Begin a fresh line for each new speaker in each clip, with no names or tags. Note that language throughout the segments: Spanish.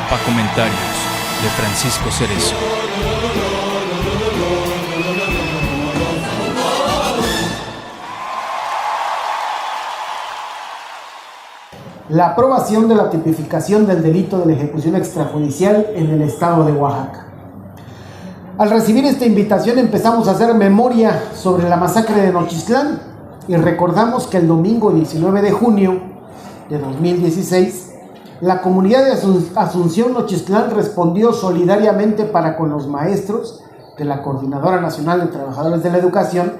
Papa Comentarios de Francisco Cerezo.
La aprobación de la tipificación del delito de la ejecución extrajudicial en el estado de Oaxaca. Al recibir esta invitación empezamos a hacer memoria sobre la masacre de Nochistlán y recordamos que el domingo 19 de junio de 2016 la comunidad de Asunción Nochistlán respondió solidariamente para con los maestros de la Coordinadora Nacional de Trabajadores de la Educación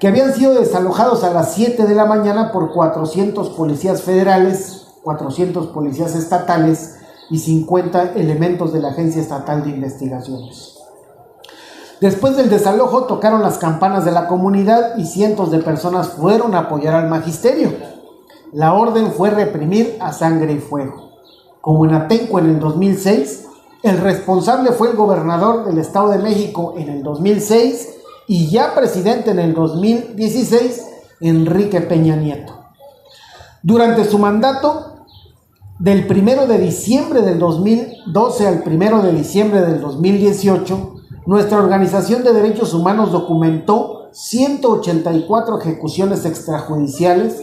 que habían sido desalojados a las 7 de la mañana por 400 policías federales, 400 policías estatales y 50 elementos de la Agencia Estatal de Investigaciones. Después del desalojo tocaron las campanas de la comunidad y cientos de personas fueron a apoyar al magisterio. La orden fue reprimir a sangre y fuego. Como en Atenco en el 2006, el responsable fue el gobernador del Estado de México en el 2006 y ya presidente en el 2016, Enrique Peña Nieto. Durante su mandato, del 1 de diciembre del 2012 al 1 de diciembre del 2018, nuestra Organización de Derechos Humanos documentó 184 ejecuciones extrajudiciales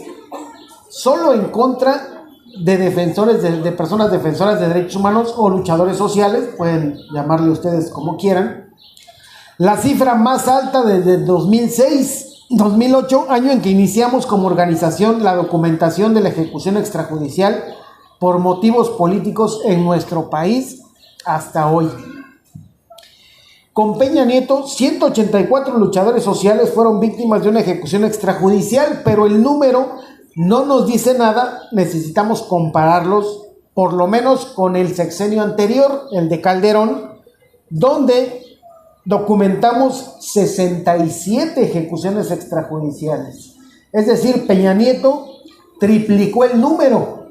solo en contra de defensores de personas defensoras de derechos humanos o luchadores sociales, pueden llamarle ustedes como quieran. La cifra más alta desde 2006-2008, año en que iniciamos como organización la documentación de la ejecución extrajudicial por motivos políticos en nuestro país hasta hoy. Con Peña Nieto, 184 luchadores sociales fueron víctimas de una ejecución extrajudicial, pero el número no nos dice nada, necesitamos compararlos por lo menos con el sexenio anterior, el de Calderón, donde documentamos 67 ejecuciones extrajudiciales. Es decir, Peña Nieto triplicó el número.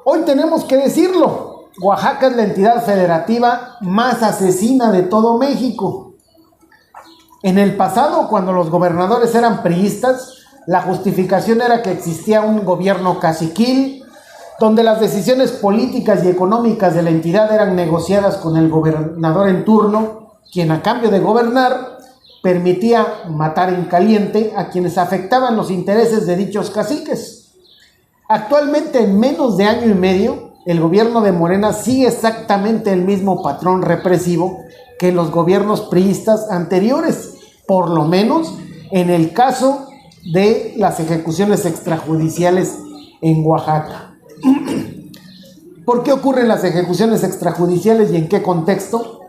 Hoy tenemos que decirlo. Oaxaca es la entidad federativa más asesina de todo México. En el pasado, cuando los gobernadores eran priistas, la justificación era que existía un gobierno caciquil, donde las decisiones políticas y económicas de la entidad eran negociadas con el gobernador en turno, quien a cambio de gobernar permitía matar en caliente a quienes afectaban los intereses de dichos caciques. Actualmente, en menos de año y medio, el gobierno de Morena sigue exactamente el mismo patrón represivo que los gobiernos priistas anteriores, por lo menos en el caso de las ejecuciones extrajudiciales en Oaxaca. ¿Por qué ocurren las ejecuciones extrajudiciales y en qué contexto?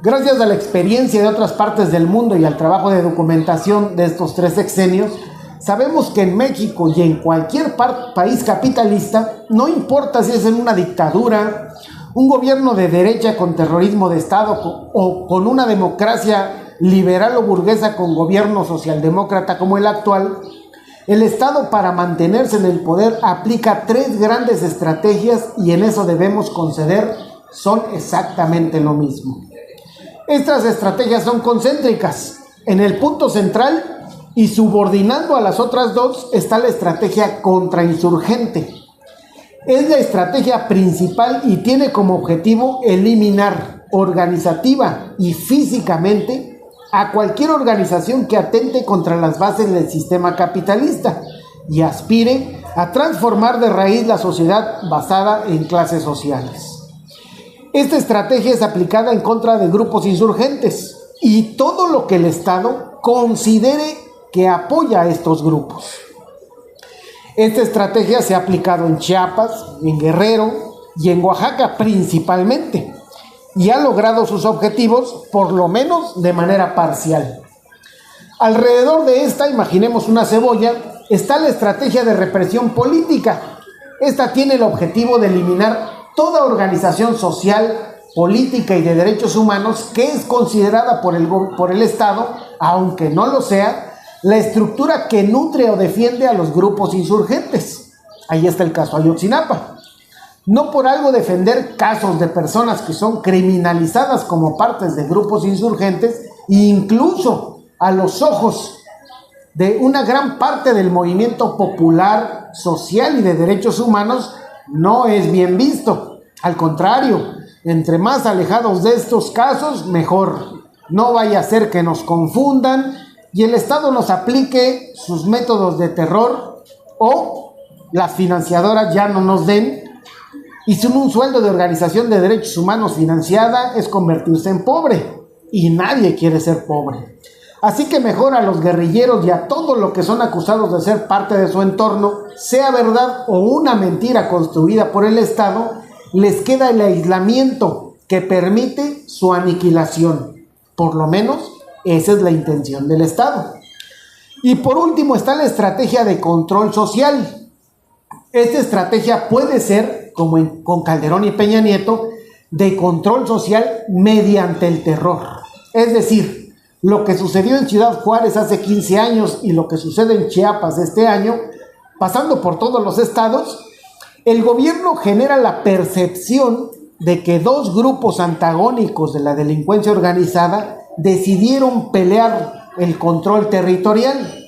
Gracias a la experiencia de otras partes del mundo y al trabajo de documentación de estos 3 sexenios, sabemos que en México y en cualquier país capitalista, no importa si es en una dictadura, un gobierno de derecha con terrorismo de Estado o con una democracia liberal o burguesa con gobierno socialdemócrata como el actual, el Estado para mantenerse en el poder aplica 3 grandes estrategias y en eso debemos conceder, son exactamente lo mismo. Estas estrategias son concéntricas. En el punto central y subordinando a las otras 2 está la estrategia contrainsurgente. Es la estrategia principal y tiene como objetivo eliminar organizativa y físicamente a cualquier organización que atente contra las bases del sistema capitalista y aspire a transformar de raíz la sociedad basada en clases sociales. Esta estrategia es aplicada en contra de grupos insurgentes y todo lo que el Estado considere que apoya a estos grupos. Esta estrategia se ha aplicado en Chiapas, en Guerrero y en Oaxaca principalmente, y ha logrado sus objetivos por lo menos de manera parcial. Alrededor de esta, imaginemos una cebolla, está la estrategia de represión política. Esta tiene el objetivo de eliminar toda organización social, política y de derechos humanos que es considerada por el Estado, aunque no lo sea, la estructura que nutre o defiende a los grupos insurgentes. Ahí está el caso Ayotzinapa. No por algo defender casos de personas que son criminalizadas como partes de grupos insurgentes, incluso a los ojos de una gran parte del movimiento popular, social y de derechos humanos, no es bien visto. Al contrario, entre más alejados de estos casos, mejor. No vaya a ser que nos confundan y el Estado nos aplique sus métodos de terror o las financiadoras ya no nos den. Y sin un sueldo de organización de derechos humanos financiada es convertirse en pobre. Y nadie quiere ser pobre. Así que mejor a los guerrilleros y a todos los que son acusados de ser parte de su entorno, sea verdad o una mentira construida por el Estado, les queda el aislamiento que permite su aniquilación. Por lo menos esa es la intención del Estado. Y por último está la estrategia de control social. Esta estrategia puede ser, como con Calderón y Peña Nieto, de control social mediante el terror. Es decir, lo que sucedió en Ciudad Juárez hace 15 años y lo que sucede en Chiapas este año, pasando por todos los estados, el gobierno genera la percepción de que dos grupos antagónicos de la delincuencia organizada decidieron pelear el control territorial.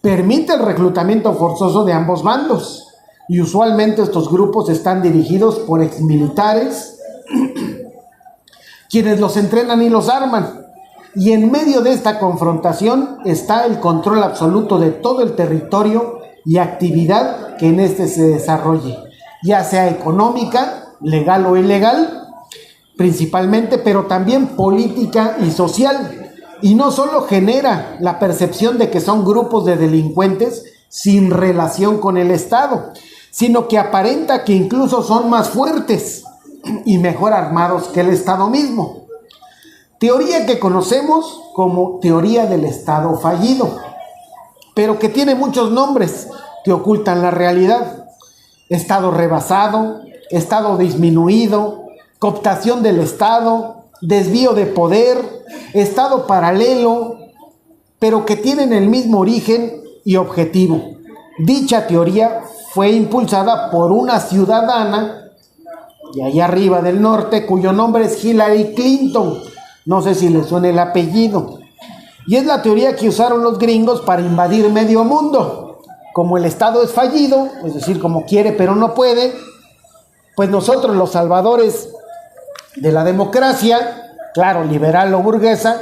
Permite el reclutamiento forzoso de ambos bandos y usualmente estos grupos están dirigidos por exmilitares quienes los entrenan y los arman. Y en medio de esta confrontación está el control absoluto de todo el territorio y actividad que en este se desarrolle, ya sea económica, legal o ilegal, principalmente, pero también política y social. Y no solo genera la percepción de que son grupos de delincuentes sin relación con el Estado, sino que aparenta que incluso son más fuertes y mejor armados que el Estado mismo. Teoría que conocemos como teoría del Estado fallido, pero que tiene muchos nombres que ocultan la realidad. Estado rebasado, Estado disminuido, cooptación del Estado, desvío de poder, Estado paralelo, pero que tienen el mismo origen y objetivo. Dicha teoría fue impulsada por una ciudadana de allá arriba del norte, cuyo nombre es Hillary Clinton. No sé si les suena el apellido. Y es la teoría que usaron los gringos para invadir medio mundo. Como el Estado es fallido, es decir, como quiere pero no puede, pues nosotros los salvadores de la democracia, claro, liberal o burguesa,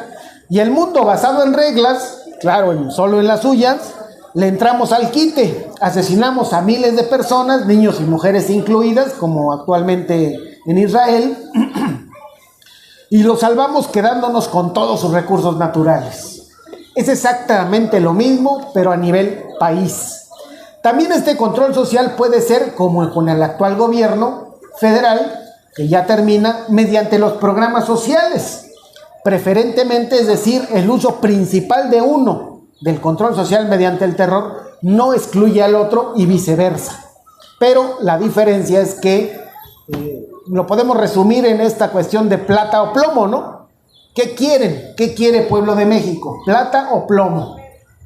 y el mundo basado en reglas, claro, solo en las suyas, le entramos al quite, asesinamos a miles de personas, niños y mujeres incluidas, como actualmente en Israel, y los salvamos quedándonos con todos sus recursos naturales. Es exactamente lo mismo, pero a nivel país. También este control social puede ser, como con el actual gobierno federal, que ya termina, mediante los programas sociales, preferentemente, es decir, el uso principal de uno del control social mediante el terror no excluye al otro y viceversa. Pero la diferencia es que lo podemos resumir en esta cuestión de plata o plomo, ¿no? ¿Qué quieren? ¿Qué quiere Pueblo de México? ¿Plata o plomo?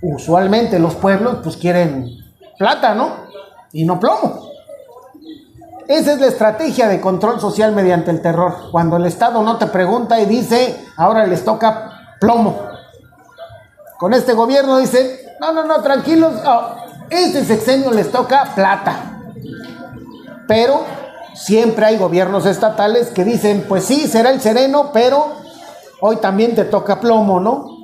Usualmente los pueblos pues quieren plata, ¿no? Y no plomo. Esa es la estrategia de control social mediante el terror. Cuando el Estado no te pregunta y dice, ahora les toca plomo. Con este gobierno dice, no, tranquilos, este sexenio les toca plata. Pero siempre hay gobiernos estatales que dicen, pues sí, será el sereno, pero hoy también te toca plomo, ¿no?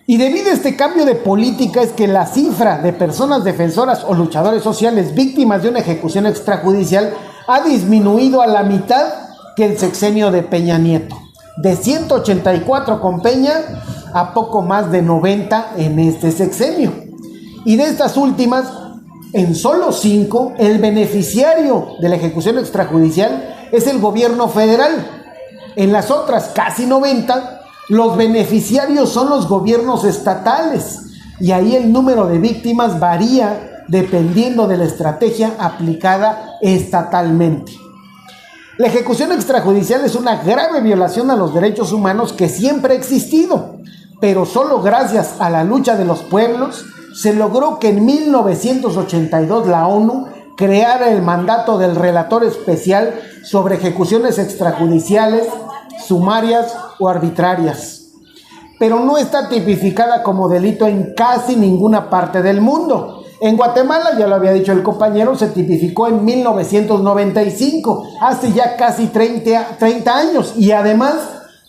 Y debido a este cambio de política es que la cifra de personas defensoras o luchadores sociales víctimas de una ejecución extrajudicial ha disminuido a la mitad que el sexenio de Peña Nieto. De 184 con Peña a poco más de 90 en este sexenio. Y de estas últimas, en solo 5, el beneficiario de la ejecución extrajudicial es el gobierno federal. En las otras casi 90, los beneficiarios son los gobiernos estatales. Y ahí el número de víctimas varía dependiendo de la estrategia aplicada estatalmente. La ejecución extrajudicial es una grave violación a los derechos humanos que siempre ha existido, pero solo gracias a la lucha de los pueblos se logró que en 1982 la ONU creara el mandato del relator especial sobre ejecuciones extrajudiciales, sumarias o arbitrarias. Pero no está tipificada como delito en casi ninguna parte del mundo En Guatemala, ya lo había dicho el compañero, se tipificó en 1995, hace ya casi 30 años, y además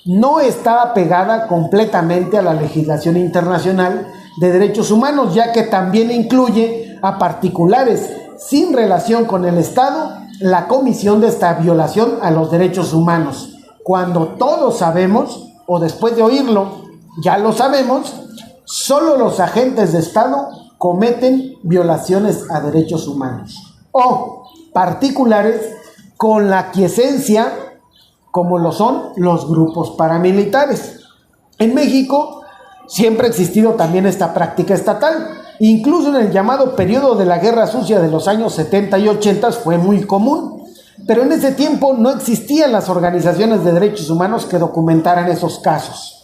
no está pegada completamente a la legislación internacional de derechos humanos, ya que también incluye a particulares sin relación con el Estado la comisión de esta violación a los derechos humanos, cuando todos sabemos, o después de oírlo ya lo sabemos, solo los agentes de Estado cometen violaciones a derechos humanos, o particulares con la aquiescencia, como lo son los grupos paramilitares. En México siempre ha existido también esta práctica estatal, incluso en el llamado periodo de la Guerra Sucia de los años 70 y 80 fue muy común, pero en ese tiempo no existían las organizaciones de derechos humanos que documentaran esos casos.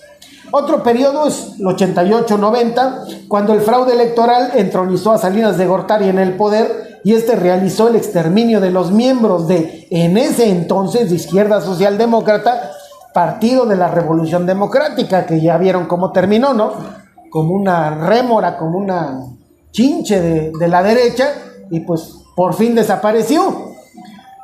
Otro periodo es el 88-90, cuando el fraude electoral entronizó a Salinas de Gortari en el poder y este realizó el exterminio de los miembros de, en ese entonces, de Izquierda Socialdemócrata, Partido de la Revolución Democrática, que ya vieron cómo terminó, ¿no? Como una rémora, como una chinche de la derecha, y pues por fin desapareció,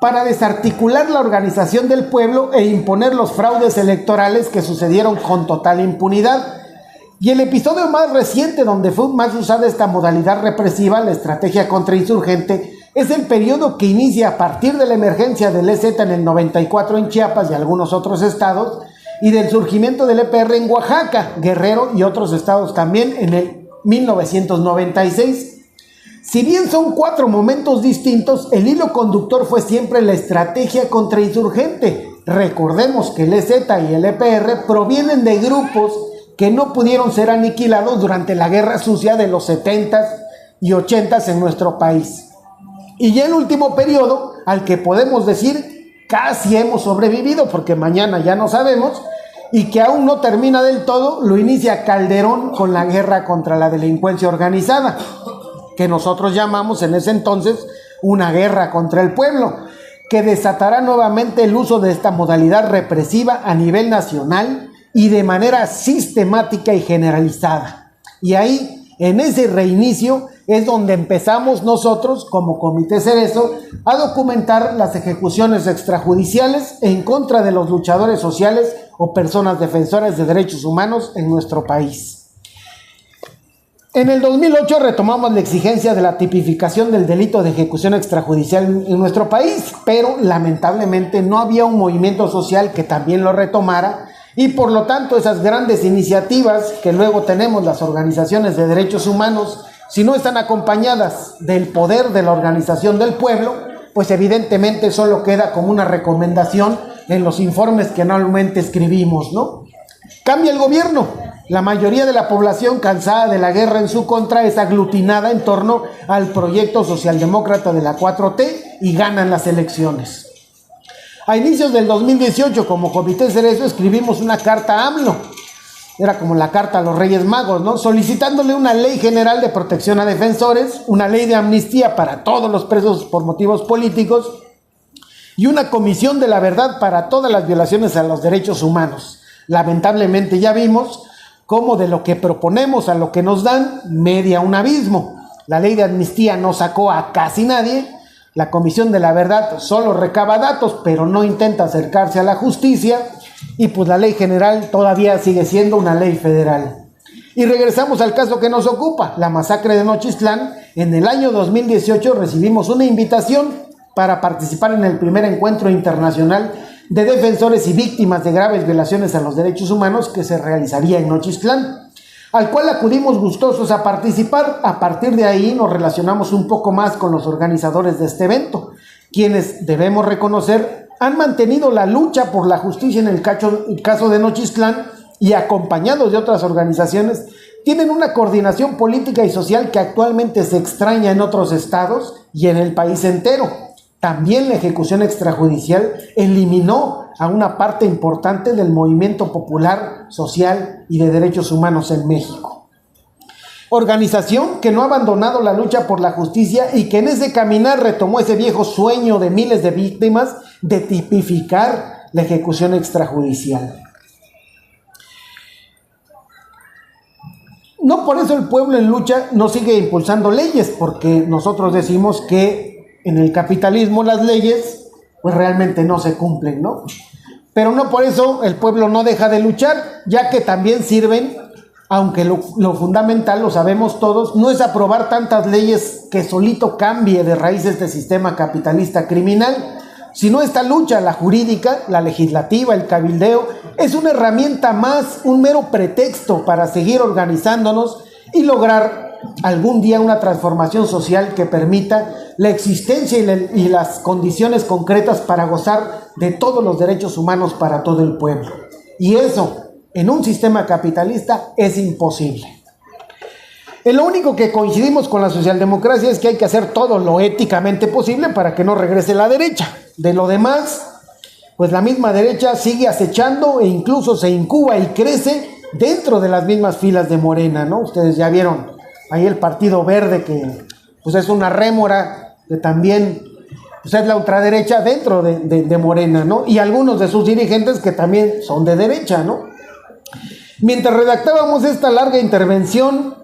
para desarticular la organización del pueblo e imponer los fraudes electorales que sucedieron con total impunidad. Y el episodio más reciente donde fue más usada esta modalidad represiva, la estrategia contrainsurgente, es el periodo que inicia a partir de la emergencia del EZ en el 94 en Chiapas y algunos otros estados, y del surgimiento del EPR en Oaxaca, Guerrero y otros estados también en el 1996. Si bien son 4 momentos distintos, el hilo conductor fue siempre la estrategia contrainsurgente. Recordemos que el EZ y el EPR provienen de grupos que no pudieron ser aniquilados durante la Guerra Sucia de los 70s y 80s en nuestro país. Y ya el último periodo, al que podemos decir casi hemos sobrevivido, porque mañana ya no sabemos, y que aún no termina del todo, lo inicia Calderón con la guerra contra la delincuencia organizada, que nosotros llamamos en ese entonces una guerra contra el pueblo, que desatará nuevamente el uso de esta modalidad represiva a nivel nacional y de manera sistemática y generalizada. Y ahí, en ese reinicio, es donde empezamos nosotros, como Comité Cerezo, a documentar las ejecuciones extrajudiciales en contra de los luchadores sociales o personas defensoras de derechos humanos en nuestro país. En el 2008 retomamos la exigencia de la tipificación del delito de ejecución extrajudicial en nuestro país, pero lamentablemente no había un movimiento social que también lo retomara, y por lo tanto esas grandes iniciativas que luego tenemos las organizaciones de derechos humanos, si no están acompañadas del poder de la organización del pueblo, pues evidentemente solo queda como una recomendación en los informes que anualmente escribimos, ¿no? Cambia el gobierno. La mayoría de la población, cansada de la guerra en su contra, es aglutinada en torno al proyecto socialdemócrata de la 4T y ganan las elecciones. A inicios del 2018, como Comité Cerezo, escribimos una carta a AMLO. Era como la carta a los Reyes Magos, ¿no? Solicitándole una ley general de protección a defensores, una ley de amnistía para todos los presos por motivos políticos y una comisión de la verdad para todas las violaciones a los derechos humanos. Lamentablemente ya vimos cómo de lo que proponemos a lo que nos dan, media un abismo. La ley de amnistía no sacó a casi nadie, la comisión de la verdad solo recaba datos, pero no intenta acercarse a la justicia, y pues la ley general todavía sigue siendo una ley federal. Y regresamos al caso que nos ocupa, la masacre de Nochistlán. En el año 2018 recibimos una invitación para participar en el primer encuentro internacional de defensores y víctimas de graves violaciones a los derechos humanos que se realizaría en Nochistlán, al cual acudimos gustosos a participar. A partir de ahí nos relacionamos un poco más con los organizadores de este evento, quienes, debemos reconocer, han mantenido la lucha por la justicia en el caso de Nochistlán, y acompañados de otras organizaciones, tienen una coordinación política y social que actualmente se extraña en otros estados y en el país entero. También la ejecución extrajudicial eliminó a una parte importante del movimiento popular, social y de derechos humanos en México. Organización que no ha abandonado la lucha por la justicia y que en ese caminar retomó ese viejo sueño de miles de víctimas de tipificar la ejecución extrajudicial. No por eso el pueblo en lucha no sigue impulsando leyes, porque nosotros decimos que en el capitalismo las leyes pues realmente no se cumplen, ¿no? Pero no por eso el pueblo no deja de luchar, ya que también sirven, aunque lo fundamental, lo sabemos todos, no es aprobar tantas leyes que solito cambie de raíz este sistema capitalista criminal, sino esta lucha, la jurídica, la legislativa, el cabildeo, es una herramienta más, un mero pretexto para seguir organizándonos y lograr algún día una transformación social que permita la existencia y las condiciones concretas para gozar de todos los derechos humanos para todo el pueblo. Y eso, en un sistema capitalista, es imposible. En lo único que coincidimos con la socialdemocracia es que hay que hacer todo lo éticamente posible para que no regrese la derecha. De lo demás, pues la misma derecha sigue acechando e incluso se incuba y crece dentro de las mismas filas de Morena, ¿no? Ustedes ya vieron ahí el Partido Verde, que pues es una rémora, que también pues es la ultraderecha dentro de Morena, ¿no? Y algunos de sus dirigentes que también son de derecha, ¿no? Mientras redactábamos esta larga intervención,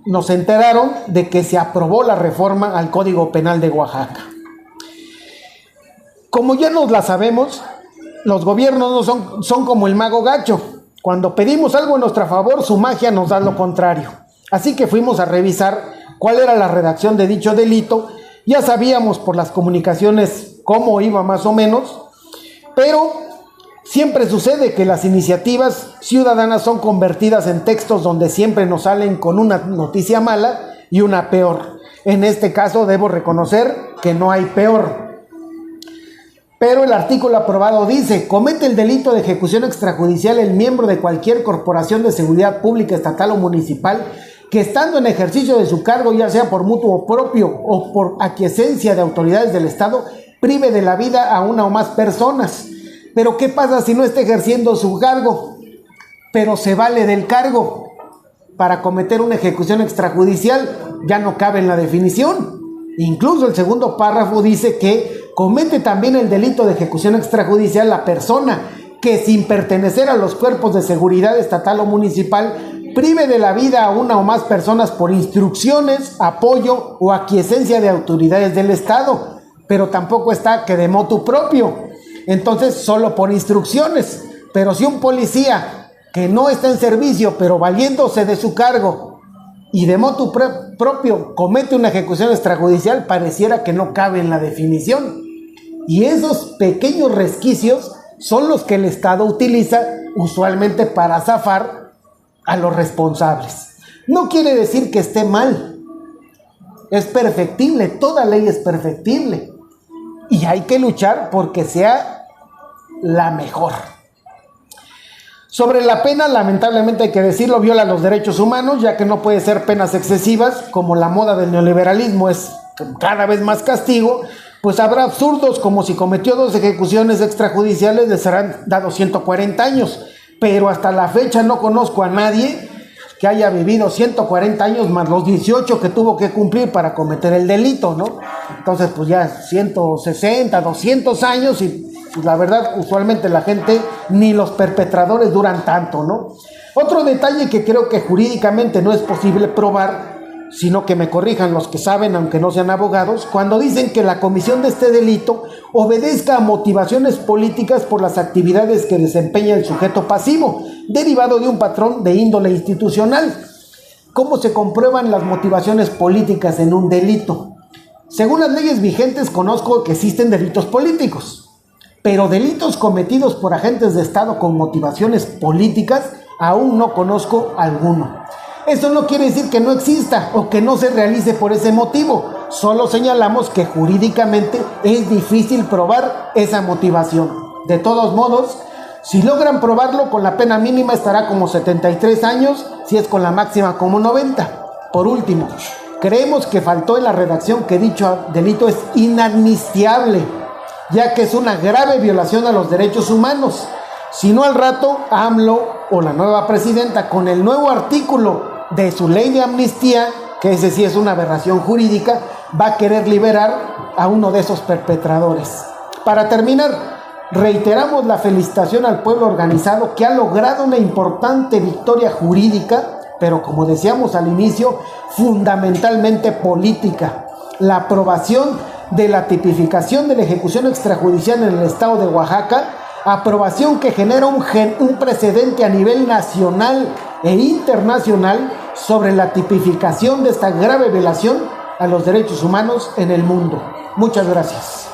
nos enteraron de que se aprobó la reforma al Código Penal de Oaxaca. Como ya nos la sabemos, los gobiernos no son como el mago gacho. Cuando pedimos algo en nuestro favor, su magia nos da lo contrario. Así que fuimos a revisar cuál era la redacción de dicho delito. Ya sabíamos por las comunicaciones cómo iba más o menos, pero siempre sucede que las iniciativas ciudadanas son convertidas en textos donde siempre nos salen con una noticia mala y una peor. En este caso debo reconocer que no hay peor. Pero el artículo aprobado dice: comete el delito de ejecución extrajudicial el miembro de cualquier corporación de seguridad pública, estatal o municipal que estando en ejercicio de su cargo, ya sea por mutuo propio o por aquiescencia de autoridades del Estado, prive de la vida a una o más personas. Pero ¿qué pasa si no está ejerciendo su cargo, pero se vale del cargo para cometer una ejecución extrajudicial? Ya no cabe en la definición. Incluso el segundo párrafo dice que comete también el delito de ejecución extrajudicial la persona que, sin pertenecer a los cuerpos de seguridad estatal o municipal, prive de la vida a una o más personas por instrucciones, apoyo o aquiescencia de autoridades del Estado. Pero tampoco está que de motu propio. Entonces, solo por instrucciones. Pero si un policía que no está en servicio, pero valiéndose de su cargo y de motu propio comete una ejecución extrajudicial, pareciera que no cabe en la definición. Y esos pequeños resquicios son los que el Estado utiliza usualmente para zafar a los responsables. No quiere decir que esté mal. Es perfectible, toda ley es perfectible. Y hay que luchar porque sea la mejor. Sobre la pena, lamentablemente hay que decirlo, viola los derechos humanos, ya que no puede ser penas excesivas, como la moda del neoliberalismo es cada vez más castigo, pues habrá absurdos como si cometió 2 ejecuciones extrajudiciales le serán dados 140 años, pero hasta la fecha no conozco a nadie que haya vivido 140 años más los 18 que tuvo que cumplir para cometer el delito, ¿no? Entonces, pues ya 160, 200 años y pues la verdad, usualmente la gente, ni los perpetradores duran tanto, ¿no? Otro detalle que creo que jurídicamente no es posible probar, sino que me corrijan los que saben, aunque no sean abogados, cuando dicen que la comisión de este delito obedezca a motivaciones políticas por las actividades que desempeña el sujeto pasivo, derivado de un patrón de índole institucional. ¿Cómo se comprueban las motivaciones políticas en un delito? Según las leyes vigentes, conozco que existen delitos políticos, pero delitos cometidos por agentes de Estado con motivaciones políticas, aún no conozco alguno. Esto no quiere decir que no exista o que no se realice por ese motivo. Solo señalamos que jurídicamente es difícil probar esa motivación. De todos modos, si logran probarlo, con la pena mínima estará como 73 años, si es con la máxima como 90. Por último, creemos que faltó en la redacción que dicho delito es inadmisible, ya que es una grave violación a los derechos humanos. Si no, al rato AMLO o la nueva presidenta, con el nuevo artículo de su ley de amnistía, que ese sí es una aberración jurídica, va a querer liberar a uno de esos perpetradores. Para terminar, reiteramos la felicitación al pueblo organizado que ha logrado una importante victoria jurídica pero como decíamos al inicio, fundamentalmente política. La aprobación de la tipificación de la ejecución extrajudicial en el estado de Oaxaca, aprobación que genera un precedente a nivel nacional e internacional sobre la tipificación de esta grave violación a los derechos humanos en el mundo. Muchas gracias.